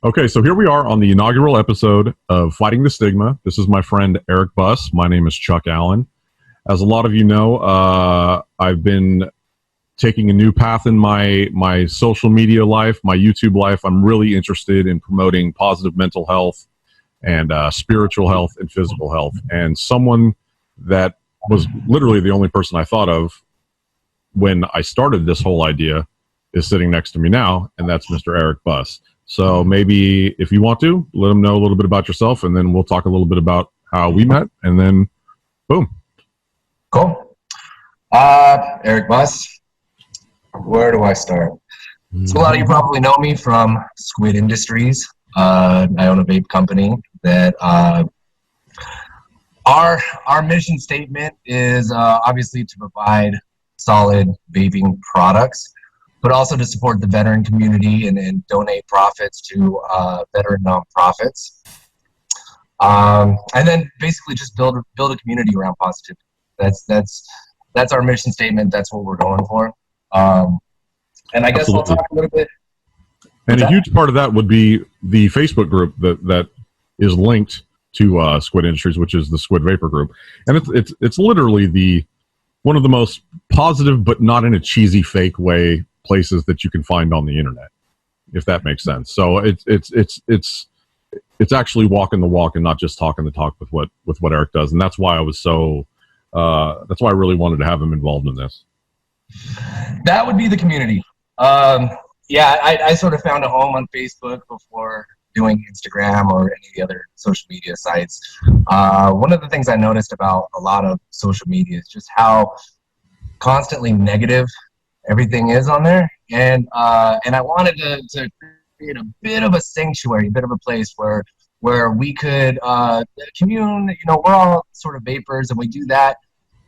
Okay, so here we are on the inaugural episode of Fighting the Stigma. This is my friend Eric Buss. My name is Chuck Allen. As a lot of you know, I've been taking a new path in my social media life, my YouTube life. I'm really interested in promoting positive mental health and spiritual health and physical health. And someone that was literally the only person I thought of when I started this whole idea is sitting next to me now, and that's Mr. Eric Buss. So maybe if you want to, let them know a little bit about yourself, and then we'll talk a little bit about how we met, and then boom. Cool. Eric Buss. Where do I start? So a lot of you probably know me from Squid Industries. I own a vape company that our mission statement is obviously to provide solid vaping products, but also to support the veteran community and donate profits to veteran nonprofits. And then basically just build a community around positivity. That's our mission statement. That's what we're going for. And I guess Absolutely. I'll talk a little bit. And a huge part of that would be the Facebook group that is linked to Squid Industries, which is the Squid Vapor Group. And it's literally one of the most positive, but not in a cheesy, fake way, places that you can find on the internet, if that makes sense. So it's actually walking the walk and not just talking the talk with what Eric does. And that's why I was that's why I really wanted to have him involved in this. That would be the community. I sort of found a home on Facebook before doing Instagram or any of the other social media sites. One of the things I noticed about a lot of social media is just how constantly negative everything is on there. And I wanted to create a bit of a sanctuary, a bit of a place where we could commune. You know, we're all sort of vapors and we do that.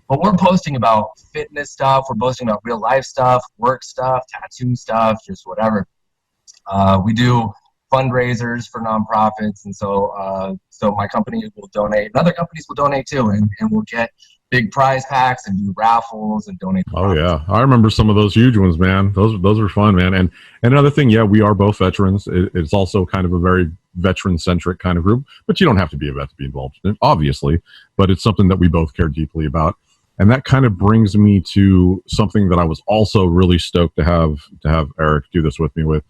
But we're posting about fitness stuff. We're posting about real life stuff, work stuff, tattoo stuff, just whatever. We do fundraisers for nonprofits, and so my company will donate, and other companies will donate too, and we'll get big prize packs and do raffles and donate. Oh yeah, I remember some of those huge ones, man. Those are fun, man. And another thing, yeah, we are both veterans. It's also kind of a very veteran-centric kind of group, but you don't have to be a vet to be involved in it, obviously. But it's something that we both care deeply about. And that kind of brings me to something that I was also really stoked to have Eric do this with me with,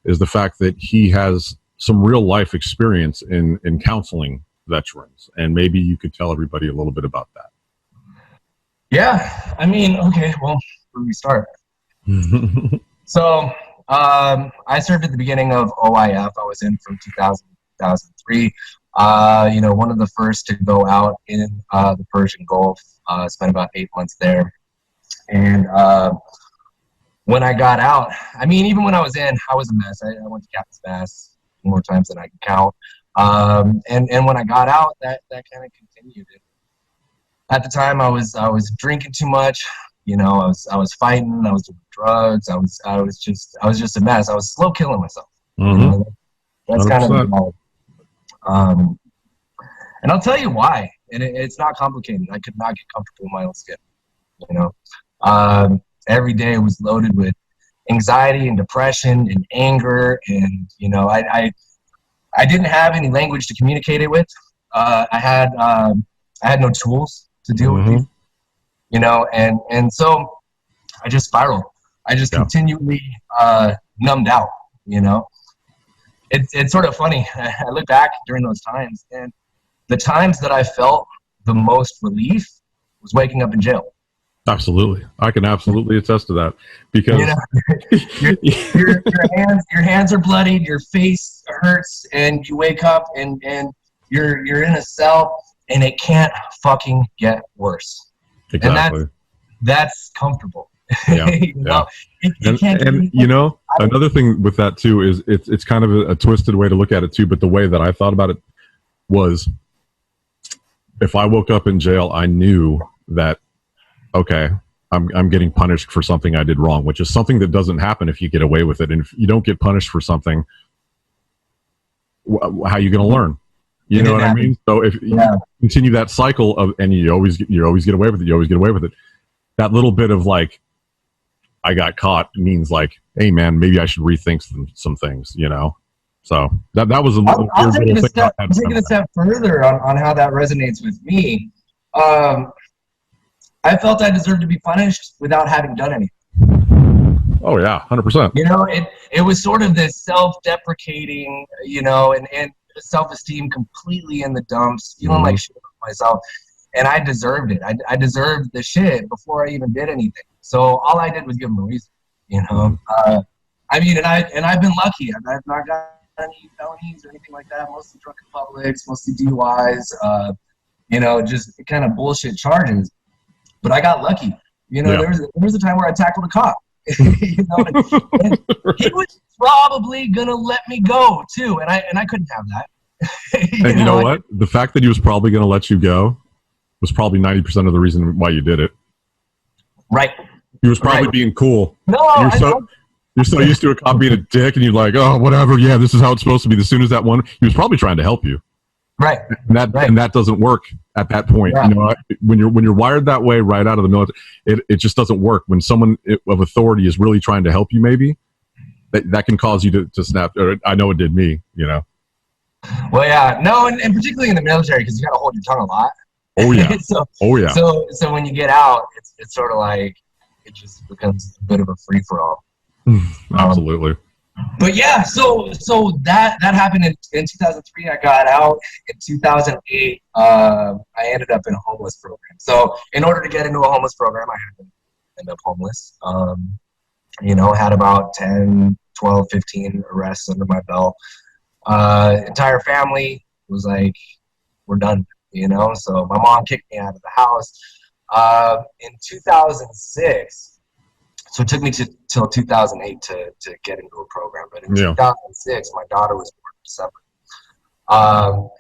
is the fact that he has some real life experience in counseling veterans. And maybe you could tell everybody a little bit about that. Yeah, I mean, okay, well, where do we start? So I served at the beginning of OIF. I was in from 2000 2003. One of the first to go out in the Persian Gulf. Spent about 8 months there. And when I got out, I mean, even when I was in, I was a mess. I went to Captain's Bass more times than I can count. And when I got out, that kind of continued. At the time, I was drinking too much. You know, I was fighting. I was doing drugs. I was just a mess. I was slow killing myself. Mm-hmm. You know? That's 100%. Kind of the and I'll tell you why. And it's not complicated. I could not get comfortable in my own skin. You know, every day was loaded with anxiety and depression and anger, and you know, I didn't have any language to communicate it with. I had no tools to deal with these, you know, and so I just spiraled. I just continually numbed out, you know. It's sort of funny. I look back during those times, and the times that I felt the most relief was waking up in jail. Absolutely. I can absolutely attest to that, because you know, your hands are bloodied, your face hurts, and you wake up and you're in a cell, and it can't fucking get worse. Exactly. And that's comfortable. Yeah. You know? And you know, another thing with that too is it's kind of a twisted way to look at it too, but the way that I thought about it was, if I woke up in jail, I knew that, okay, I'm getting punished for something I did wrong, which is something that doesn't happen if you get away with it. And if you don't get punished for something, how are you going to learn? You know what I mean? So if you continue that cycle of, and you always get away with it, you always get away with it. That little bit of like, I got caught means like, hey man, maybe I should rethink some things, you know? So that was a I'll weird take little it a thing. step. Take it a step further on how that resonates with me. I felt I deserved to be punished without having done anything. Oh yeah, 100%. You know, it was sort of this self-deprecating, you know, and self-esteem completely in the dumps, feeling like shit about myself, and I deserved it. I deserved the shit before I even did anything. So all I did was give him a reason, you know. I mean, and I've been lucky. I've not got any felonies or anything like that. Mostly drunken publics, mostly DUIs. You know, just kind of bullshit charges. But I got lucky. You know, there was a time where I tackled a cop. You know, and he was probably gonna let me go too, and I couldn't have that. You know what? The fact that he was probably gonna let you go was probably 90% of the reason why you did it. Right. He was probably being cool. No, you're so used to a cop being a dick, and you're like, oh, whatever. Yeah, this is how it's supposed to be. As soon as that one, he was probably trying to help you. Right. And that doesn't work at that point. Yeah. You know, when you're wired that way right out of the military, it just doesn't work. When someone of authority is really trying to help you, maybe that can cause you to snap. Or I know it did me. You know. Well, yeah, no, and particularly in the military, because you got to hold your tongue a lot. Oh yeah. So when you get out, it's sort of like it just becomes a bit of a free for all. Absolutely. But yeah, so that happened in 2003. I got out in 2008. I ended up in a homeless program. So in order to get into a homeless program, I had to end up homeless. You know, had about 10, 12, 15 arrests under my belt. Entire family was like, we're done, you know? So my mom kicked me out of the house. In 2006, so it took me till 2008 to get into a program. But in 2006, my daughter was born in December.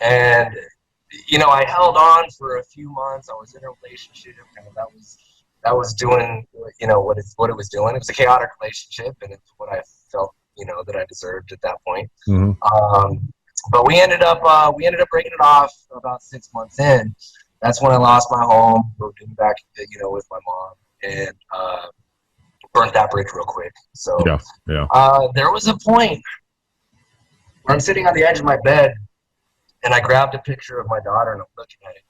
And, you know, I held on for a few months. I was in a relationship, and that was doing, you know, what it was doing. It was a chaotic relationship, and it's what I felt, you know, that I deserved at that point. But we ended up breaking it off about 6 months in. That's when I lost my home, moved in back, you know, with my mom, and burnt that bridge real quick. So there was a point where I'm sitting on the edge of my bed, and I grabbed a picture of my daughter, and I'm looking at it.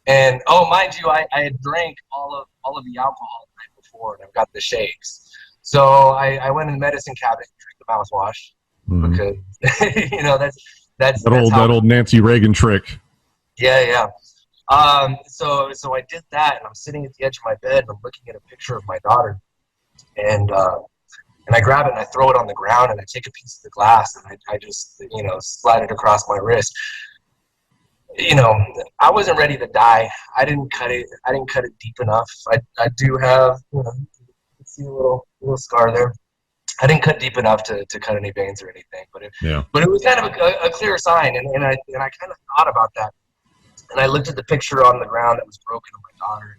And oh, mind you, I had drank all of the alcohol the night before, and I've got the shakes. So I went in the medicine cabinet and drank the mouthwash because you know that's that old Nancy Reagan trick. Yeah. So I did that, and I'm sitting at the edge of my bed, and I'm looking at a picture of my daughter, and I grab it and I throw it on the ground, and I take a piece of the glass and I just, you know, slide it across my wrist. You know, I wasn't ready to die. I didn't cut it deep enough. I do have, you know, you can see a little scar there. I didn't cut deep enough to cut any veins or anything, but it was kind of a clear sign, and I kind of thought about that. And I looked at the picture on the ground that was broken of my daughter.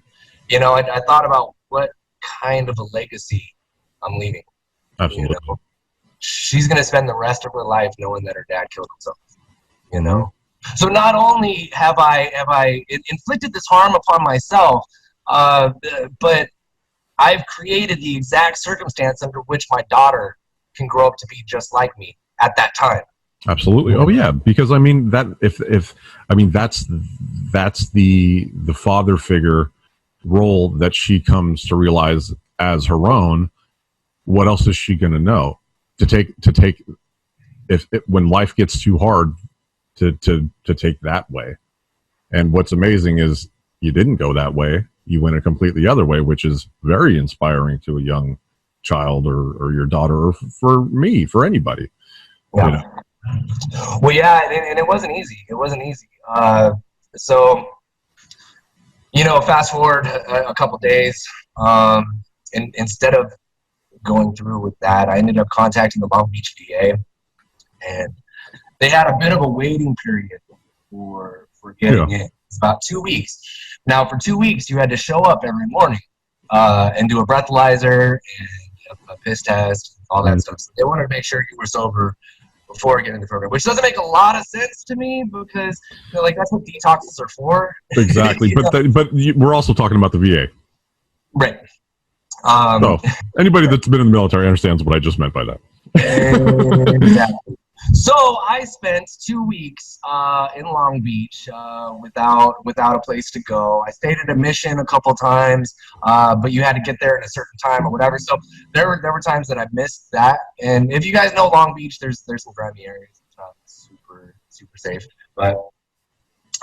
You know, I thought about what kind of a legacy I'm leaving. Absolutely. You know? She's going to spend the rest of her life knowing that her dad killed himself. You know? So not only have I inflicted this harm upon myself, but I've created the exact circumstance under which my daughter can grow up to be just like me at that time. Absolutely. Oh yeah, because I mean that that's the father figure role that she comes to realize as her own. What else is she going to know to take when life gets too hard to take that way? And what's amazing is you didn't go that way. You went a completely other way, which is very inspiring to a young child or your daughter, or for anybody. Yeah. You know? Well, yeah, and it wasn't easy. So, you know, fast forward a couple days, and instead of going through with that, I ended up contacting the Long Beach VA, and they had a bit of a waiting period for getting in. It's about 2 weeks. Now, for 2 weeks, you had to show up every morning and do a breathalyzer and a piss test, all that stuff. So they wanted to make sure you were sober before getting the program, which doesn't make a lot of sense to me because, you know, like, that's what detoxes are for. Exactly. but we're also talking about the VA. Right. So anybody that's been in the military understands what I just meant by that. Exactly. So I spent 2 weeks in Long Beach without a place to go. I stayed at a mission a couple times, but you had to get there at a certain time or whatever. So there were times that I missed that. And if you guys know Long Beach, there's some grimy areas. It's not super safe, but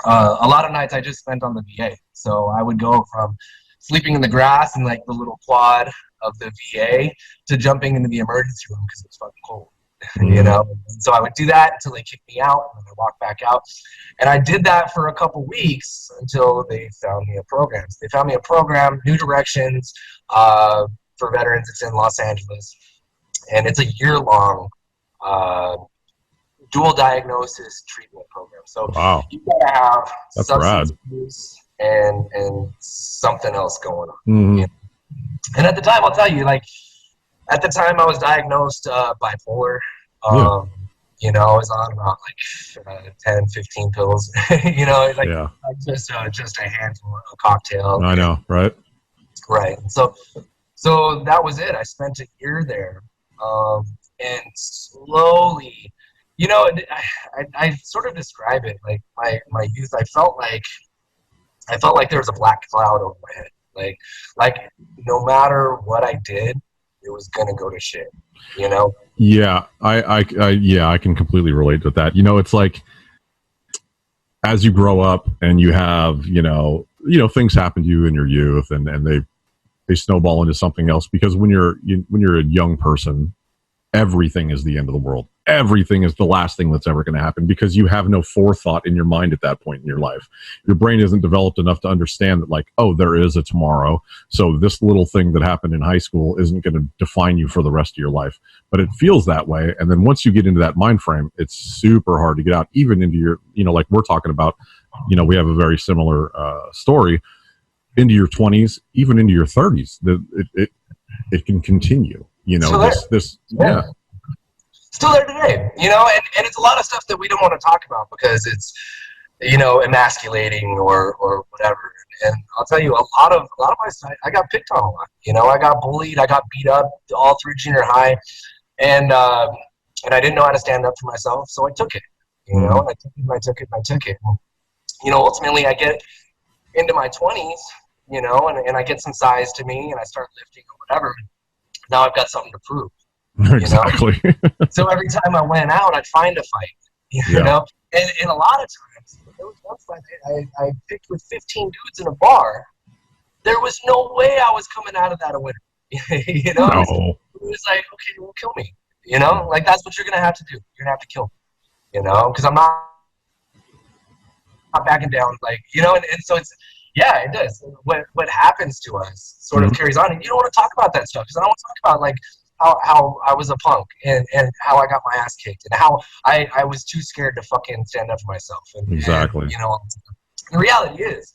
a lot of nights I just spent on the VA. So I would go from sleeping in the grass in like the little quad of the VA to jumping into the emergency room because it was fucking cold. You know, and so I would do that until they kicked me out, and then I walked back out. And I did that for a couple weeks until they found me a program. So they found me a program, New Directions, for veterans. It's in Los Angeles, and it's a year-long dual diagnosis treatment program. So wow. you gotta have That's substance rad. abuse and something else going on. Mm-hmm. You know? And at the time, I'll tell you, like, at the time I was diagnosed bipolar. You know, I was on about like 10, 15 pills. You know, like just a handful, a cocktail. I know, right? Right. So that was it. I spent a year there, and slowly, you know, I sort of describe it like my youth. I felt like there was a black cloud over my head. Like no matter what I did, it was gonna go to shit. You know? Yeah, I can completely relate with that. You know, it's like as you grow up and you have, you know, things happen to you in your youth, and they snowball into something else, because when you're a young person, everything is the end of the world. Everything is the last thing that's ever going to happen, because you have no forethought in your mind at that point in your life. Your brain isn't developed enough to understand that, like, oh, there is a tomorrow. So this little thing that happened in high school isn't going to define you for the rest of your life. But it feels that way. And then once you get into that mind frame, it's super hard to get out, even into your, you know, like we're talking about, you know, we have a very similar story, into your 20s, even into your 30s. It can continue. You know, yeah. Still there today, you know, and it's a lot of stuff that we don't want to talk about because it's, you know, emasculating or whatever. And I'll tell you, a lot of my side, I got picked on a lot. You know, I got bullied, I got beat up all through junior high, and I didn't know how to stand up for myself, so I took it. You know, and I took it. You know, ultimately, I get into my 20s, you know, and I get some size to me, and I start lifting or whatever. Now I've got something to prove. Exactly. You know? So every time I went out, I'd find a fight, you know? And a lot of times, there was one fight I picked with 15 dudes in a bar. There was no way I was coming out of that a winner. You know? No. It was like, okay, well, kill me. You know? Like, that's what you're going to have to do. You're going to have to kill me. You know? Because I'm not backing down. Like, you know? And so it's, yeah, it does. What happens to us sort of carries on. And you don't want to talk about that stuff, because I don't want to talk about, like, how I was a punk and how I got my ass kicked and how I was too scared to fucking stand up for myself. Exactly. And, you know, the reality is,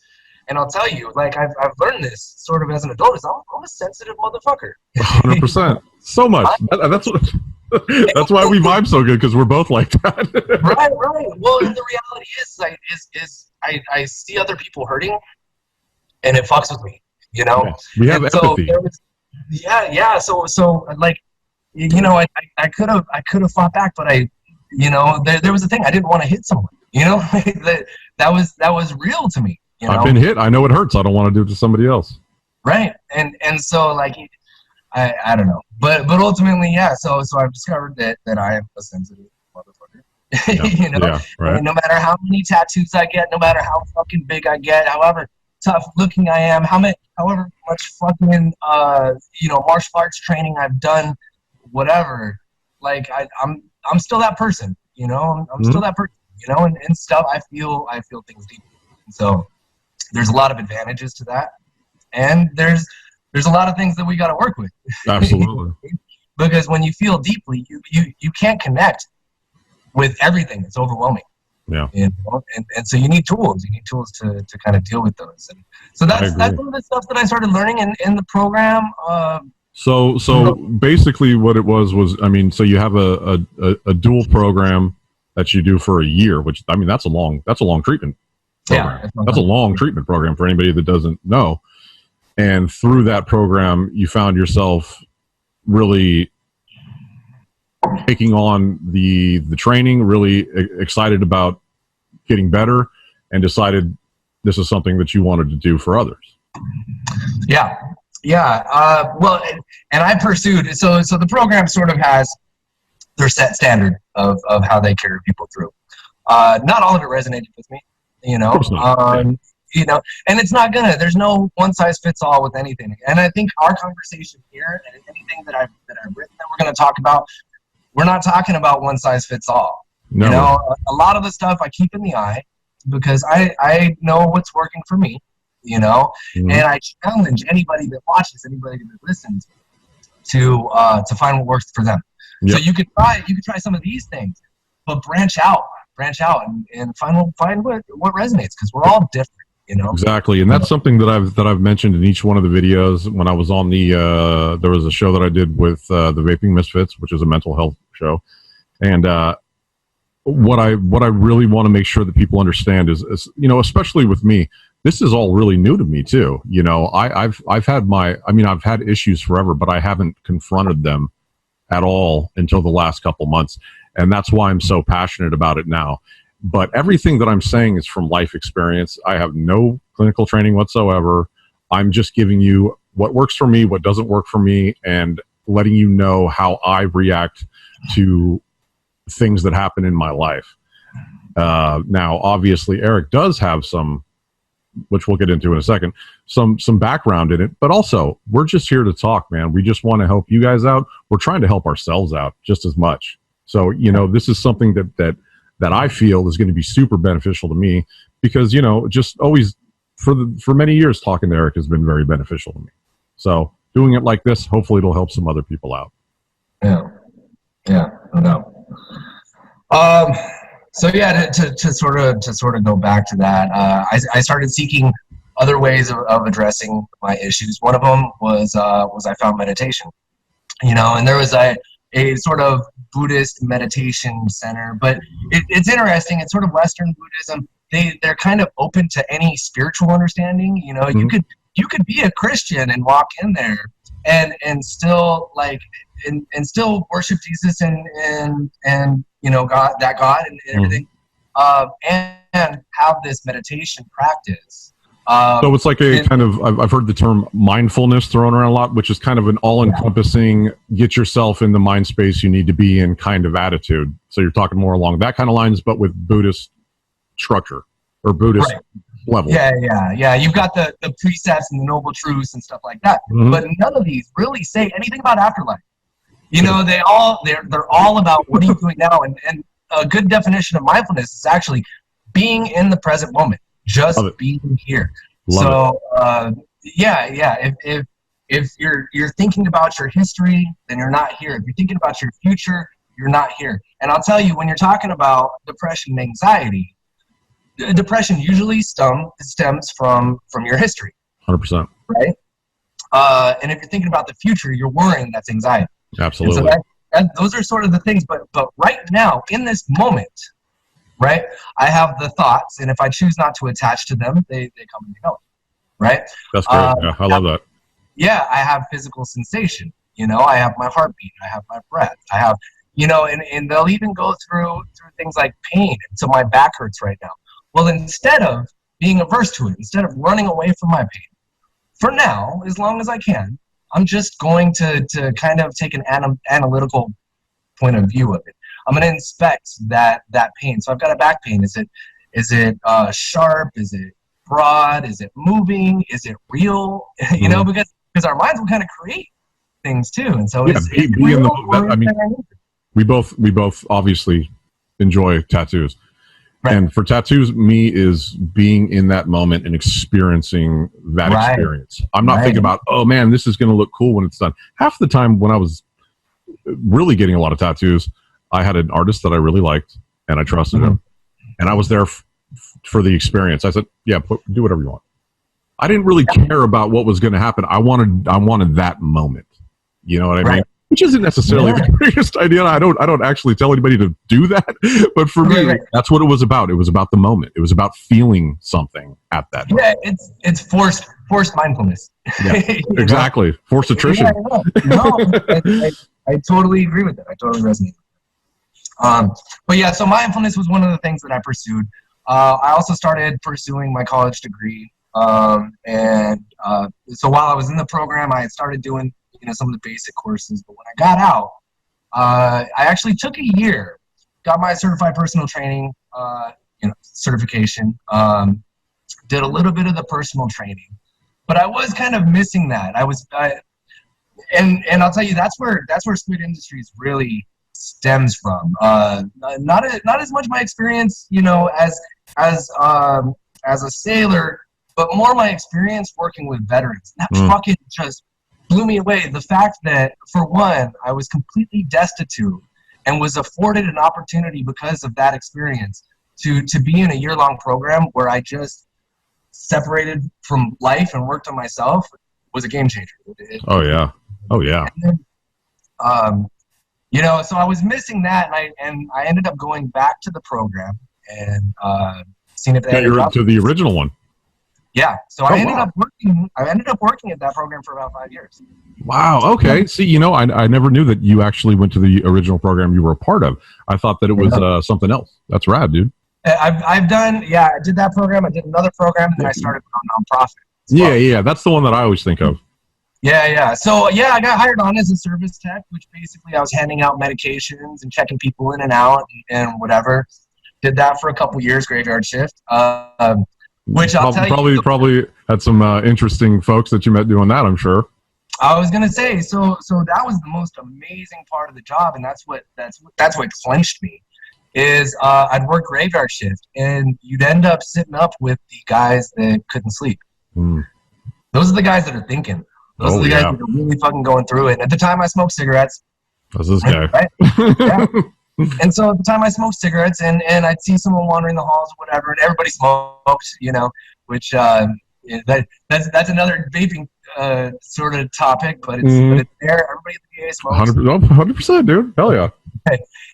and I'll tell you, like, I've learned this sort of as an adult, is I'm a sensitive motherfucker. 100%. So much. That's why we vibe so good, because we're both like that. Right. Well, and the reality is I see other people hurting, and it fucks with me, you know? Yes. We have empathy. Yeah. So like, you know, I could have fought back, but you know, there was a thing, I didn't want to hit someone, you know, that was real to me. You know? I've been hit. I know it hurts. I don't want to do it to somebody else. Right. And so, like, I don't know, but ultimately, yeah. So I've discovered that I am a sensitive motherfucker. Yeah. You know, yeah, right. and no matter how many tattoos I get, no matter how fucking big I get, however tough looking I am, however much fucking you know, martial arts training I've done, whatever, like I'm still that person, you know. I'm still that person, you know, and stuff. I feel things deeply. So there's a lot of advantages to that, and there's a lot of things that we got to work with. Absolutely. Because when you feel deeply, you can't connect with everything. It's overwhelming. Yeah. You know? And so you need tools. You need tools to kind of deal with those. And so that's one of the stuff that I started learning in the program. So basically what it was, I mean, so you have a dual program that you do for a year, which, I mean, that's a long treatment program. Yeah, that's a long treatment program for anybody that doesn't know. And through that program, you found yourself really taking on the training, really excited about getting better, and decided this is something that you wanted to do for others. Yeah. Well, and I pursued, so the program sort of has their set standard of how they carry people through. Not all of it resonated with me, you know. You know, and it's not there's no one size fits all with anything. And I think our conversation here and anything that I've written that we're going to talk about, we're not talking about one size fits all. No. You know, a lot of the stuff I keep in the eye because I know what's working for me, you know, and I challenge anybody that watches, anybody that listens to find what works for them. Yep. So you could try some of these things, but branch out and find what resonates, because we're all different. You know? Exactly, and that's something that I've mentioned in each one of the videos. When I was on there was a show that I did with the Vaping Misfits, which is a mental health show, and what I really want to make sure that people understand is, you know, especially with me, this is all really new to me too. You know, I've had issues forever, but I haven't confronted them at all until the last couple months, and that's why I'm so passionate about it now. But everything that I'm saying is from life experience. I have no clinical training whatsoever. I'm just giving you what works for me, what doesn't work for me, and letting you know how I react to things that happen in my life. Now, obviously, Eric does have some, which we'll get into in a second, some background in it. But also, we're just here to talk, man. We just want to help you guys out. We're trying to help ourselves out just as much. So, you know, this is something that I feel is going to be super beneficial to me, because, you know, just always for many years talking to Eric has been very beneficial to me. So doing it like this, hopefully it'll help some other people out. Yeah, no. So yeah, to sort of go back to that, I started seeking other ways of addressing my issues. One of them was I found meditation, you know, and there was a sort of Buddhist meditation center, but it's interesting. It's sort of Western Buddhism. They're kind of open to any spiritual understanding. You know, you could be a Christian and walk in there and still and still worship Jesus and you know, God and everything, and have this meditation practice. So it's like I've heard the term mindfulness thrown around a lot, which is kind of an all-encompassing, get yourself in the mind space you need to be in kind of attitude. So you're talking more along that kind of lines, but with Buddhist structure or Buddhist level. Yeah. You've got the precepts and the noble truths and stuff like that, but none of these really say anything about afterlife. You know, they're all about what are you doing now, and a good definition of mindfulness is actually being in the present moment. Just being here. If you're thinking about your history, then you're not here. If you're thinking about your future, you're not here. And I'll tell you, when you're talking about depression and anxiety, depression usually stems from your history. 100%. Right? And if you're thinking about the future, you're worrying. That's anxiety. Absolutely. So those are sort of the things. But right now, in this moment, right, I have the thoughts, and if I choose not to attach to them, they come and they go, right? That's great. Yeah, I love that. Yeah, I have physical sensation. You know, I have my heartbeat, I have my breath, I have, you know, and they'll even go through things like pain. So my back hurts right now. Well, instead of being averse to it, instead of running away from my pain, for now, as long as I can, I'm just going to kind of take an analytical point of view of it. I'm going to inspect that pain. So I've got a back pain. Is it sharp? Is it broad? Is it moving? Is it real? You know, because our minds will kind of create things too. And so we both obviously enjoy tattoos. Right. And for tattoos, me is being in that moment and experiencing that experience. I'm not thinking about, oh man, this is going to look cool when it's done. Half the time when I was really getting a lot of tattoos, I had an artist that I really liked and I trusted him, and I was there for the experience. I said, yeah, do whatever you want. I didn't really care about what was going to happen. I wanted that moment. You know what I mean? Which isn't necessarily the greatest idea. I don't actually tell anybody to do that. But for me, that's what it was about. It was about the moment. It was about feeling something at that moment. Yeah, it's forced mindfulness. Yeah, exactly. Forced attrition. No, I totally agree with that. I totally resonate. But yeah, so mindfulness was one of the things that I pursued. I also started pursuing my college degree. So while I was in the program, I had started doing, some of the basic courses. But when I got out, I actually took a year, got my certified personal training, certification, did a little bit of the personal training, but I was kind of missing that. And I'll tell you, that's where Squid Industries really stems from. Not as much my experience, as a sailor, but more my experience working with veterans. That fucking just blew me away. The fact that, for one, I was completely destitute and was afforded an opportunity because of that experience to be in a year-long program where I just separated from life and worked on myself was a game changer. Oh yeah. Then, so I was missing that, and I ended up going back to the program and seeing if they had a job. To the original one. Yeah, so I ended up working at that program for about 5 years. Wow. Okay. See, I never knew that you actually went to the original program you were a part of. I thought that it was something else. That's rad, dude. I did that program. I did another program, and then I started a nonprofit. Yeah. That's the one that I always think of. Yeah. So, I got hired on as a service tech, which basically I was handing out medications and checking people in and out and whatever. Did that for a couple years, graveyard shift. Which I'll tell you, probably had some interesting folks that you met doing that, I'm sure. I was gonna say, so that was the most amazing part of the job, and that's what clinched me. Is I'd work graveyard shift, and you'd end up sitting up with the guys that couldn't sleep. Those are the guys that are thinking. Those are the guys that are really fucking going through it. And at the time, I smoked cigarettes. That's this guy. Right? Yeah. And so at the time, I smoked cigarettes, and I'd see someone wandering the halls or whatever, and everybody smoked, which that's another vaping sort of topic, but it's there. Everybody at the VA smokes. 100%, dude. Hell yeah.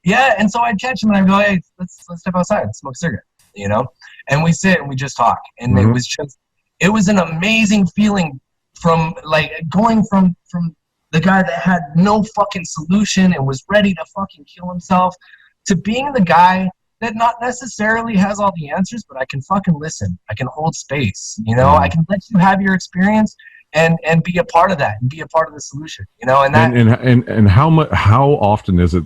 Yeah, and so I'd catch him and I'd go, hey, let's step outside and smoke a cigarette, and we sit and we just talk, and it was an amazing feeling from going from the guy that had no fucking solution and was ready to fucking kill himself to being the guy that not necessarily has all the answers, but I can fucking listen. I can hold space, I can let you have your experience and be a part of that and be a part of the solution, and that. And how often is it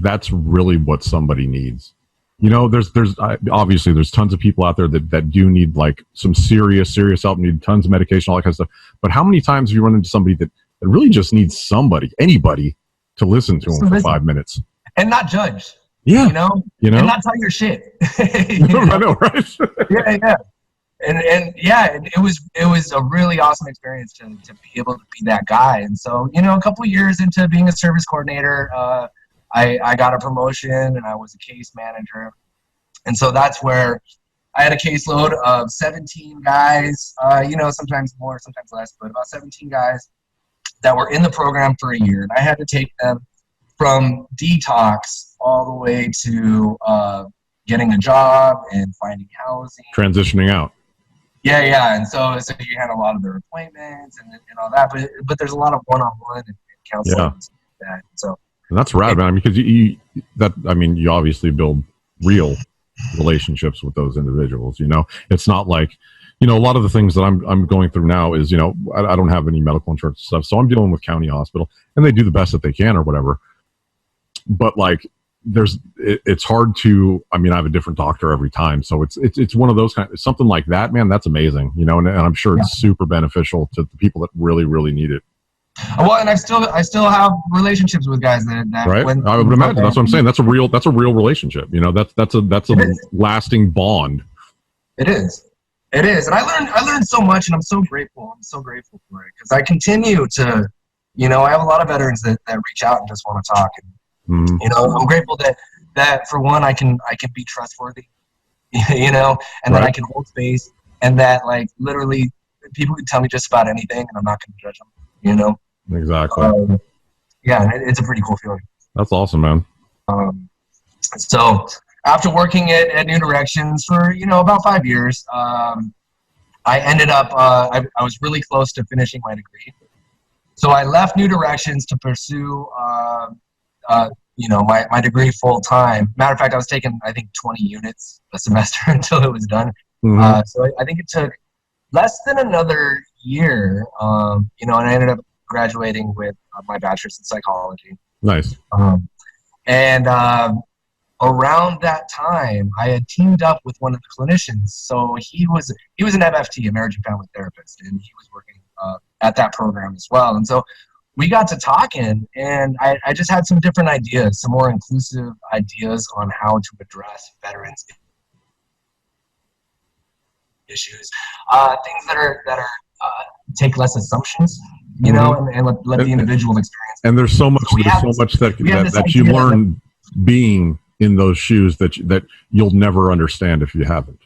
that's really what somebody needs? There's obviously there's tons of people out there that do need like some serious help, need tons of medication, all that kind of stuff. But how many times have you run into somebody that really just needs anybody to listen to them for 5 minutes and not judge? Yeah, and not tell your shit. I know, right? Yeah. And it was a really awesome experience to be able to be that guy. And so, a couple of years into being a service coordinator, I got a promotion and I was a case manager. And so that's where I had a caseload of 17 guys, sometimes more, sometimes less, but about 17 guys that were in the program for a year. And I had to take them from detox all the way to getting a job and finding housing. Transitioning out. Yeah. And so you had a lot of their appointments and all that, but there's a lot of one-on-one and counseling and stuff like that. So. And that's rad, man, because you obviously build real relationships with those individuals. It's not like, a lot of the things that I'm going through now is, I don't have any medical insurance stuff, so I'm dealing with county hospital, and they do the best that they can or whatever. But like, it's hard to. I have a different doctor every time, so it's one of those something like that, man. That's amazing, and I'm sure it's super beneficial to the people that really, really need it. Well, and I still have relationships with guys that right. I would imagine that's what I'm saying. That's a real relationship. That's a lasting bond. It is, and I learned so much, and I'm so grateful. I'm so grateful for it because I continue to, I have a lot of veterans that reach out and just want to talk, and I'm grateful that for one I can be trustworthy, and that I can hold space, and that like literally people can tell me just about anything, and I'm not going to judge them. Exactly. It's a pretty cool feeling. That's awesome, man. So after working at New Directions for about 5 years, I ended up I was really close to finishing my degree. So I left New Directions to pursue my degree full time. Matter of fact, I was taking, I think, 20 units a semester until it was done. So I think it took less than another year, and I ended up graduating with my bachelor's in psychology. Nice. And around that time, I had teamed up with one of the clinicians. So he was an MFT, a marriage and family therapist, and he was working at that program as well. And so we got to talking, and I just had some different ideas, some more inclusive ideas on how to address veterans issues, things that are take less assumptions, and let the individual experience. And there's so much that you learn being in those shoes that you'll never understand if you haven't.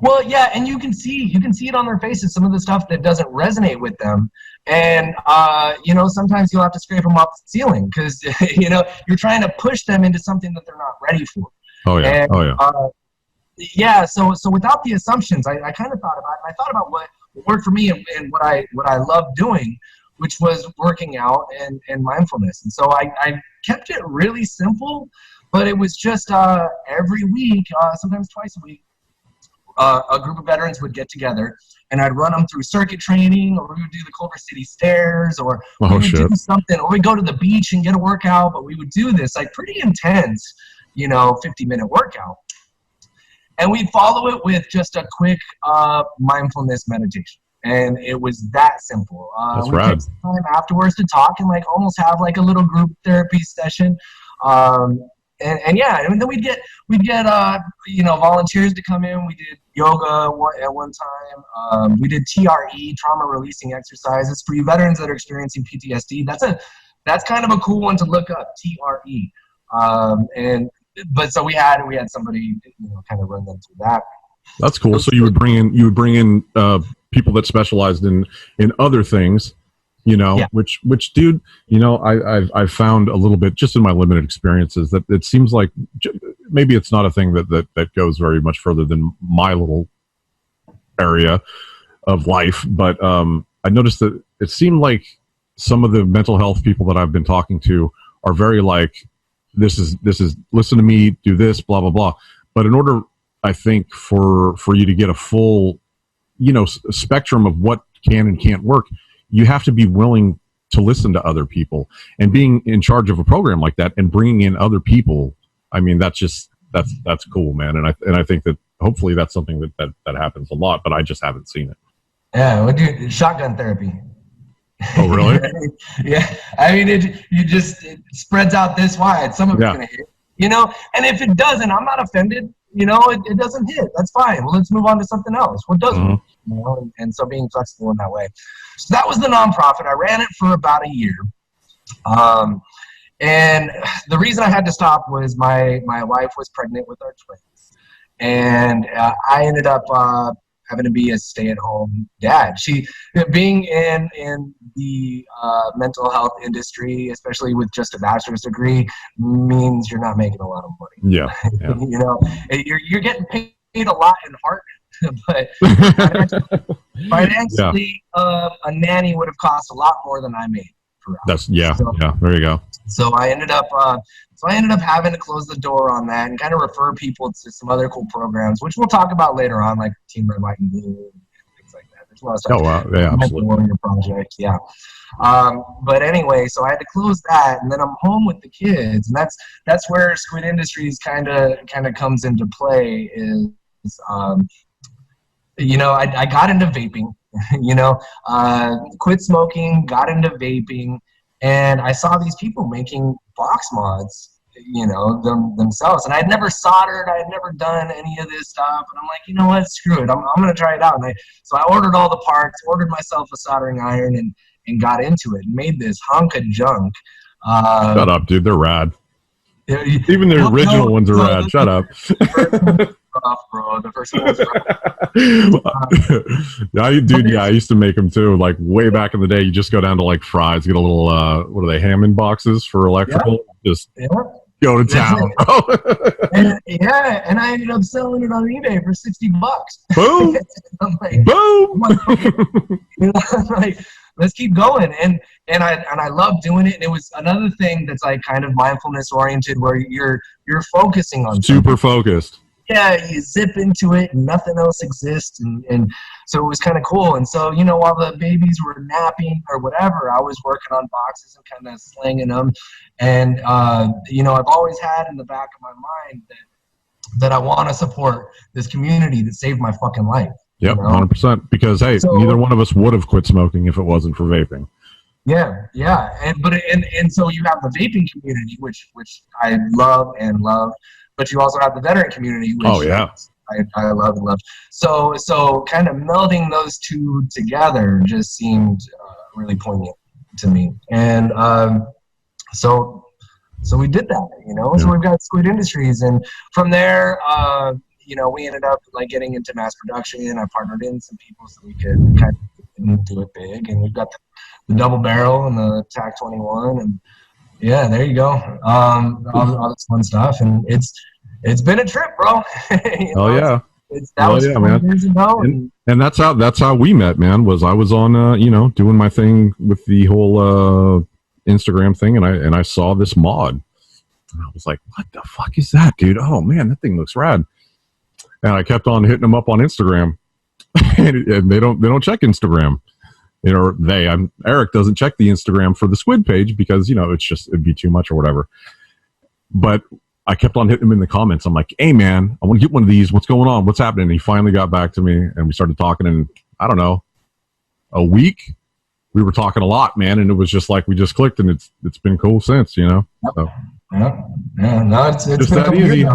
Well, yeah, and you can see it on their faces, some of the stuff that doesn't resonate with them. And, sometimes you'll have to scrape them off the ceiling because, you're trying to push them into something that they're not ready for. Oh, yeah. So without the assumptions, I kind of thought about it. I thought about what worked for me and what I loved doing, which was working out and mindfulness. And so I kept it really simple, but it was just every week, sometimes twice a week, a group of veterans would get together, and I'd run them through circuit training, or we would do the Culver City stairs, or we would do something, or we'd go to the beach and get a workout, but we would do this like pretty intense, 50-minute workout. And we'd follow it with just a quick mindfulness meditation. And it was that simple. That's we rad. took some time afterwards to talk and almost have a little group therapy session. And then we'd get volunteers to come in. We did yoga at one time. We did TRE, trauma releasing exercises for you veterans that are experiencing PTSD. That's kind of a cool one to look up, TRE. So we had somebody kind of run them through that. That's cool. So you would bring in people that specialized in other things. Which dude, I've found a little bit just in my limited experiences that it seems like maybe it's not a thing that goes very much further than my little area of life. But I noticed that it seemed like some of the mental health people that I've been talking to are very this is listen to me, do this, blah, blah, blah. But in order, I think, for you to get a full, spectrum of what can and can't work, you have to be willing to listen to other people, and being in charge of a program like that and bringing in other people. I mean, that's cool, man. And I think that hopefully that's something that happens a lot, but I just haven't seen it. Yeah. We do shotgun therapy. Oh, really? Yeah. I mean, it spreads out this wide. Some of it's going to hit, and if it doesn't, I'm not offended. It doesn't hit. That's fine. Well, let's move on to something else. What doesn't? And so being flexible in that way. So that was the nonprofit. I ran it for about a year. And the reason I had to stop was my wife was pregnant with our twins. And I ended up having to be a stay-at-home dad. She, being in the mental health industry, especially with just a bachelor's degree, means you're not making a lot of money. Yeah. You're getting paid a lot in heart, but financially, a nanny would have cost a lot more than I made per hour. There you go. So I ended up having to close the door on that and kind of refer people to some other cool programs, which we'll talk about later on, like Team Red, White, and Blue, and things like that. There's a lot of stuff. Oh, wow. Yeah, absolutely. Warrior Project, yeah. But anyway, so I had to close that, and then I'm home with the kids, and that's where Squid Industries kind of comes into play. I got into vaping. Quit smoking, got into vaping. And I saw these people making box mods, themselves. And I'd never soldered. I had never done any of this stuff. And I'm like, you know what? Screw it. I'm going to try it out. So I ordered all the parts, ordered myself a soldering iron, and got into it and made this hunk of junk. Shut up, dude. They're rad. Even the original ones are rad. Shut up. Rough, bro. The first one was rough. I used to make them too. Like way back in the day, you just go down to Fry's, get a little what are they, Hammond boxes for electrical? Yeah. Just go to town. And I ended up selling it on eBay for $60. Boom. I'm like, boom. let's keep going. And I love doing it. And it was another thing that's like kind of mindfulness oriented, where you're focusing on super focused. Yeah, you zip into it and nothing else exists, and so it was kind of cool. And so, you know, while the babies were napping or whatever, I was working on boxes and kind of slinging them. And you know, I've always had in the back of my mind that I want to support this community that saved my fucking life. Yep, you know? 100%. Because hey, neither one of us would have quit smoking if it wasn't for vaping. Yeah, and so you have the vaping community, which I love, but you also have the veteran community, which I love and love. So kind of melding those two together just seemed really poignant to me. And so we did that, you know. So we've got Squid Industries, and from there, you know, we ended up like getting into mass production. I partnered in some people so we could kind of do it big, and we've got the double barrel and the TAC 21, and yeah, there you go. All this fun stuff, and it's been a trip, bro. You know, yeah. That was 4 years ago, and that's how we met, man. Was I was on you know, doing my thing with the whole Instagram thing, and I saw this mod, and I was like, what the fuck is that, dude? Oh man, that thing looks rad. And I kept on hitting them up on Instagram, and they don't check Instagram. You know, Eric doesn't check the Instagram for the Squid page because, you know, it'd be too much or whatever. But I kept on hitting him in the comments. I'm like, hey man, I want to get one of these. What's going on? What's happening? And he finally got back to me, and we started talking, and I don't know, a week we were talking a lot, man. And it was just like, we just clicked, and it's been cool since, you know? Yep. So. Yeah. No, it's just that easy.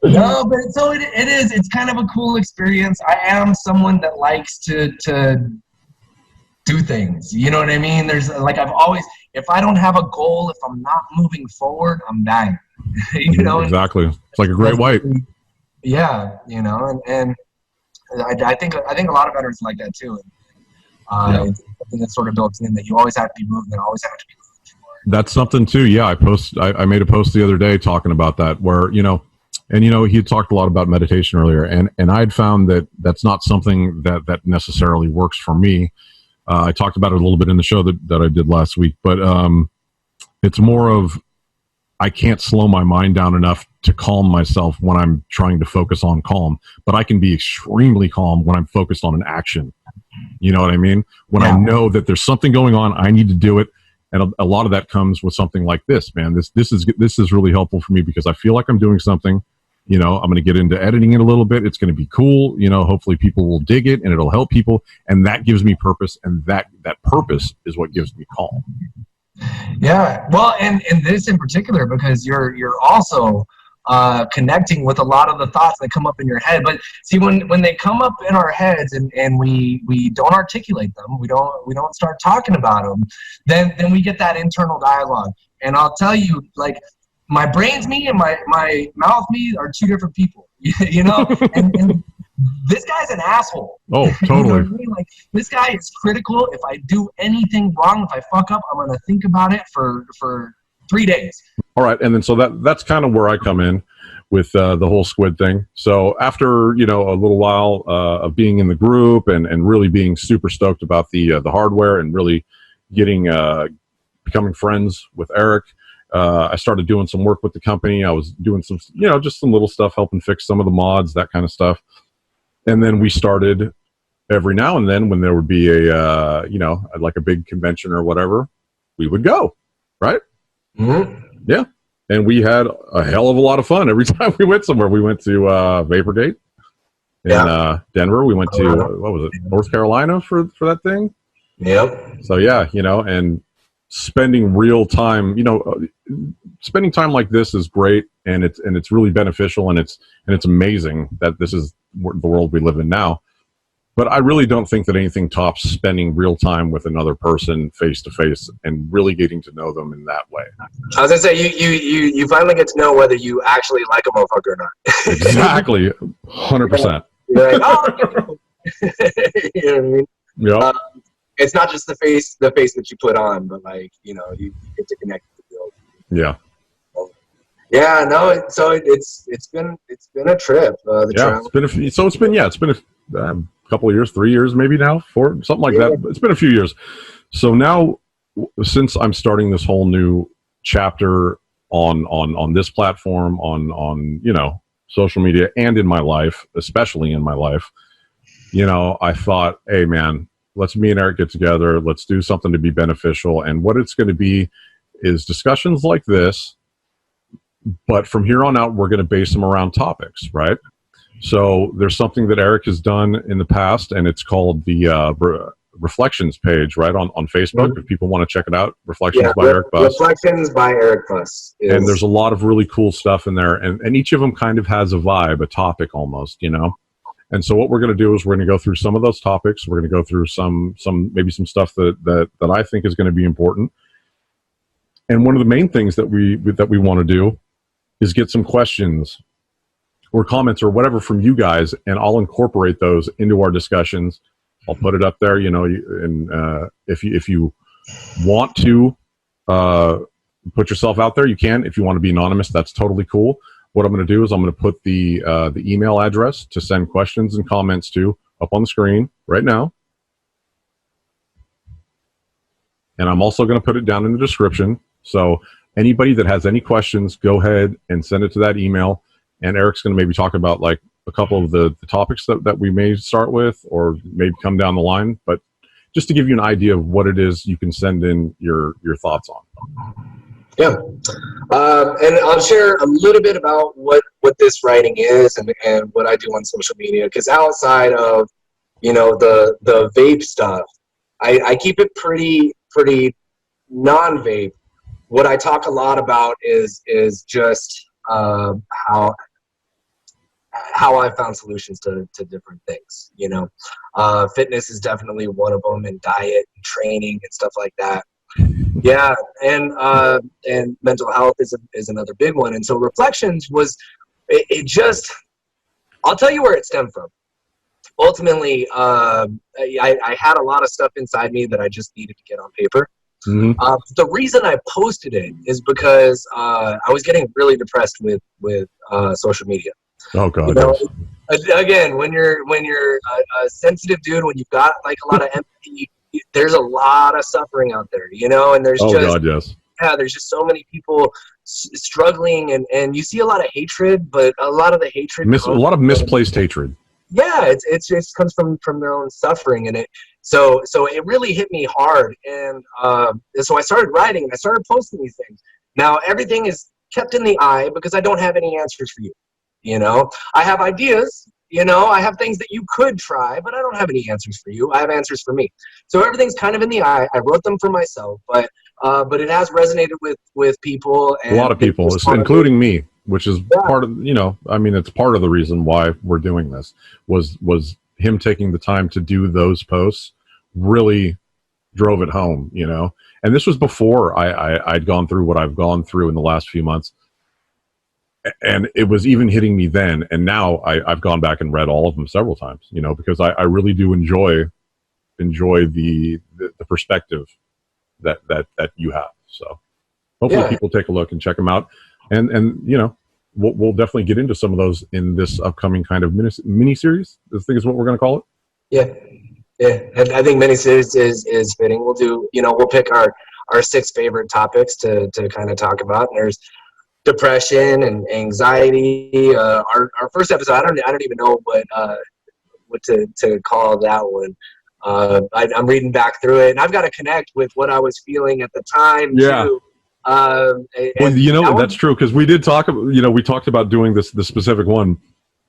No, but so it is. It's kind of a cool experience. I am someone that likes to do things. You know what I mean? There's like, I've always, if I don't have a goal, if I'm not moving forward, I'm dying. You know? Exactly. It's like a great white. Yeah, you know, and I think a lot of veterans like that too. I think it's sort of built in that you always have to be moving and always have to be moving. That's something too. Yeah, I made a post the other day talking about that, where, you know, and you know, he had talked a lot about meditation earlier, and I'd found that that's not something that necessarily works for me. I talked about it a little bit in the show that I did last week, but it's more of, I can't slow my mind down enough to calm myself when I'm trying to focus on calm, but I can be extremely calm when I'm focused on an action. You know what I mean? When I know that there's something going on, I need to do it. And a lot of that comes with something like this, man. This is really helpful for me because I feel like I'm doing something. You know, I'm going to get into editing it a little bit. It's going to be cool. You know, hopefully people will dig it and it'll help people. And that gives me purpose. And that purpose is what gives me calm. Yeah. Well, and this in particular, because you're also connecting with a lot of the thoughts that come up in your head. But see, when they come up in our heads and we don't articulate them, we don't start talking about them, then we get that internal dialogue. And I'll tell you, like, my brain's me and my mouth me are two different people, you know? and this guy's an asshole. Oh, totally. You know what I mean? Like, this guy is critical. If I do anything wrong, if I fuck up, I'm going to think about it for 3 days. All right. And then, so that's kind of where I come in with the whole Squid thing. So after, you know, a little while of being in the group and really being super stoked about the hardware and really becoming friends with Eric, I started doing some work with the company. I was doing some, you know, just some little stuff, helping fix some of the mods, that kind of stuff. And then we started every now and then when there would be a, you know, like a big convention or whatever, we would go, right? Mm-hmm. Yeah. And we had a hell of a lot of fun every time we went somewhere. We went to Vaporgate in Denver. We went to, what was it, North Carolina for that thing? Yep. So, yeah, you know, and spending real time, you know, spending time like this is great, and it's really beneficial, and it's amazing that this is the world we live in now. But I really don't think that anything tops spending real time with another person face to face and really getting to know them in that way. I was gonna say you finally get to know whether you actually like a motherfucker or not. Exactly, 100%. You're like, oh, you know what I mean? Yeah. It's not just the face that you put on, but like, you know, you get to connect with the world. Yeah. Yeah, no. So it's been a trip. It's been couple of years, 3 years maybe now, four, something like that. It's been a few years. So now, since I'm starting this whole new chapter on this platform, on social media, and in my life, especially in my life, I thought, hey man, let's me and Eric get together. Let's do something to be beneficial. And what it's going to be is discussions like this, but from here on out, we're going to base them around topics, right? So there's something that Eric has done in the past, and it's called the Reflections page, right, on Facebook. If people want to check it out, Reflections by Eric Buss. Reflections by Eric Buss. And there's a lot of really cool stuff in there, and each of them kind of has a vibe, a topic almost, And so what we're going to do is we're going to go through some of those topics. We're going to go through maybe some stuff that I think is going to be important. And one of the main things that we want to do is get some questions or comments or whatever from you guys, and I'll incorporate those into our discussions. I'll put it up there, and if you want to put yourself out there, you can. If you want to be anonymous, that's totally cool. What I'm going to do is I'm going to put the email address to send questions and comments to up on the screen right now. And I'm also going to put it down in the description. So anybody that has any questions, go ahead and send it to that email. And Eric's going to maybe talk about like a couple of the topics that we may start with or maybe come down the line. But just to give you an idea of what it is you can send in your thoughts on. Yeah. And I'll share a little bit about what this writing is and what I do on social media. Because outside of, the vape stuff, I keep it pretty non-vape. What I talk a lot about is just how I found solutions to different things. Fitness is definitely one of them, and diet and training and stuff like that. Yeah, and mental health is another big one. And so Reflections was it just, I'll tell you where it stemmed from. Ultimately, I had a lot of stuff inside me that I just needed to get on paper. Mm-hmm. The reason I posted it is because I was getting really depressed with social media. Oh God! Again, when you're a sensitive dude, when you've got like a lot of empathy, there's a lot of suffering out there, and there's God, yes. Yeah, there's just so many people struggling, and you see a lot of hatred, but a lot of the hatred, a lot of misplaced hatred. Yeah, it just comes from their own suffering, and so it really hit me hard, and so I started writing and I started posting these things. Now everything is kept in the eye because I don't have any answers for you. I have ideas. I have things that you could try, but I don't have any answers for you. I have answers for me. So everything's kind of in the eye. I wrote them for myself, but it has resonated with people. And a lot of people, including me, which is part of, it's part of the reason why we're doing this was him taking the time to do those posts really drove it home, and this was before I'd gone through what I've gone through in the last few months. And it was even hitting me then, and now I've gone back and read all of them several times, because I really do enjoy the perspective that you have. So hopefully people take a look and check them out, and we'll definitely get into some of those in this upcoming kind of mini series. I think is what we're going to call it. Yeah, and I think mini series is fitting. We'll do, we'll pick our 6 favorite topics to kind of talk about. And there's depression and anxiety. Our first episode, I don't even know what to call that one. I'm reading back through it, and I've got to connect with what I was feeling at the time. Yeah. Too. Well, that's true, because we did talk. We talked about doing this specific one,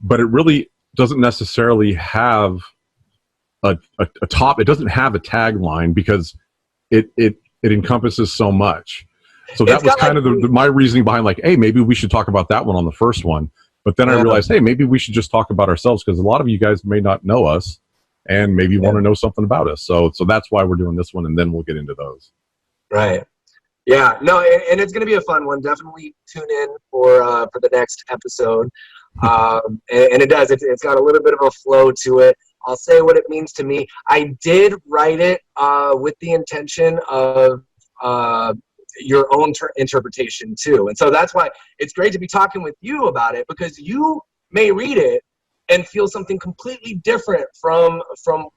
but it really doesn't necessarily have a top. It doesn't have a tagline because it encompasses so much. So that was kind of my reasoning behind, like, hey, maybe we should talk about that one on the first one. But then I realized, hey, maybe we should just talk about ourselves, because a lot of you guys may not know us and maybe want to know something about us. So that's why we're doing this one, and then we'll get into those. Right. Yeah. No, and it's going to be a fun one. Definitely tune in for the next episode. And it does. It's got a little bit of a flow to it. I'll say what it means to me. I did write it with the intention of your own interpretation too, and so that's why it's great to be talking with you about it, because you may read it and feel something completely different from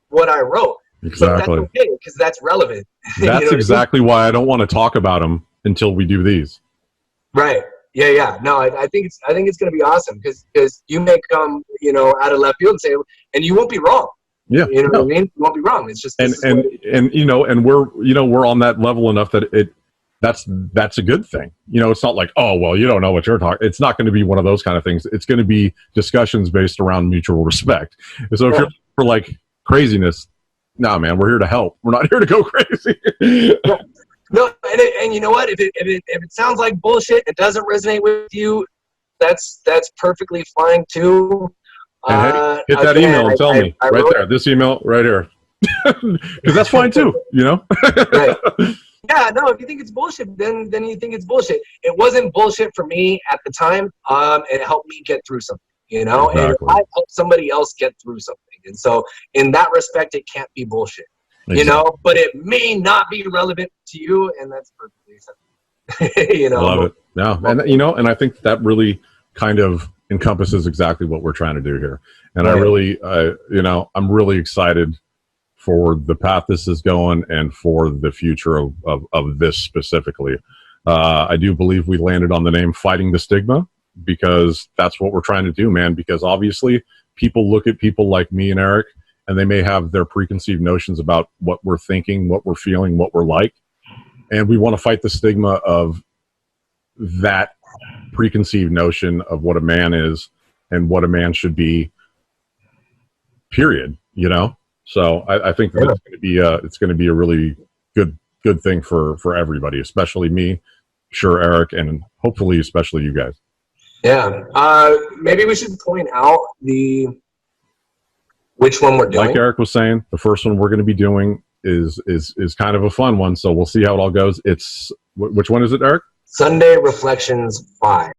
what I wrote. Exactly. But that's okay, because that's relevant. That's exactly why I don't want to talk about them until we do these. Right. Yeah. No, I think it's going to be awesome, because you may come, out of left field and say, and you won't be wrong. Yeah. You know what I mean? You won't be wrong. It's just, and we're on that level enough that that's a good thing. It's not like, oh, well, you don't know what you're talking. It's not going to be one of those kind of things. It's going to be discussions based around mutual respect. And so if you're for like craziness, nah, man, we're here to help. We're not here to go crazy. No, and you know what? If it sounds like bullshit, it doesn't resonate with you, that's perfectly fine too. And hit that email and tell me right there. This email right here, because that's fine too. Right. Yeah, no, if you think it's bullshit, then you think it's bullshit. It wasn't bullshit for me at the time. It helped me get through something, Exactly. and it might help somebody else get through something. And so in that respect, it can't be bullshit, Exactly. but it may not be relevant to you, and that's perfectly acceptable. I love it. Yeah. And I think that really kind of encompasses exactly what we're trying to do here. And I really, I'm really excited for the path this is going and for the future of this specifically. I do believe we landed on the name Fighting the Stigma, because that's what we're trying to do, man. Because obviously people look at people like me and Eric, and they may have their preconceived notions about what we're thinking, what we're feeling, what we're like. And we want to fight the stigma of that preconceived notion of what a man is and what a man should be, period. So I think that it's going to be a really good thing for everybody, especially me, sure, Eric, and hopefully especially you guys. Yeah. Maybe we should point out which one we're doing. Like Eric was saying, the first one we're going to be doing is kind of a fun one. So we'll see how it all goes. It's which one is it, Eric? Sunday Reflections 5.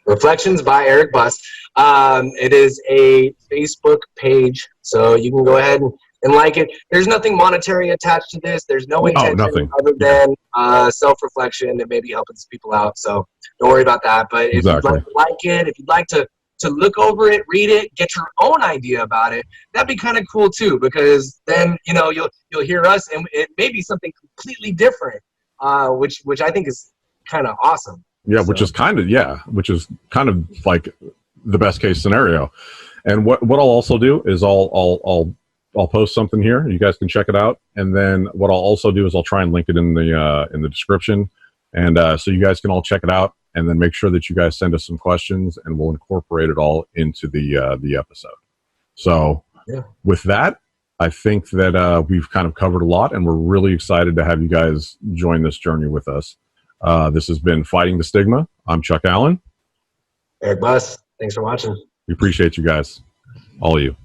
Reflections by Eric Buss. It is a Facebook page, so you can go ahead and like it. There's nothing monetary attached to this. There's no intention other than self-reflection and maybe helping some people out. So don't worry about that. But if you'd like to like it, if you'd like to look over it, read it, get your own idea about it, that'd be kind of cool too, because then you'll hear us, and it may be something completely different, which I think is kind of awesome. Yeah, which is kind of like the best case scenario. And what I'll also do is I'll post something here. You guys can check it out. And then what I'll also do is I'll try and link it in the description, and so you guys can all check it out. And then make sure that you guys send us some questions, and we'll incorporate it all into the episode. So with that, I think that we've kind of covered a lot, and we're really excited to have you guys join this journey with us. This has been Fighting the Stigma. I'm Chuck Allen. Eric Buss. Thanks for watching. We appreciate you guys, all of you.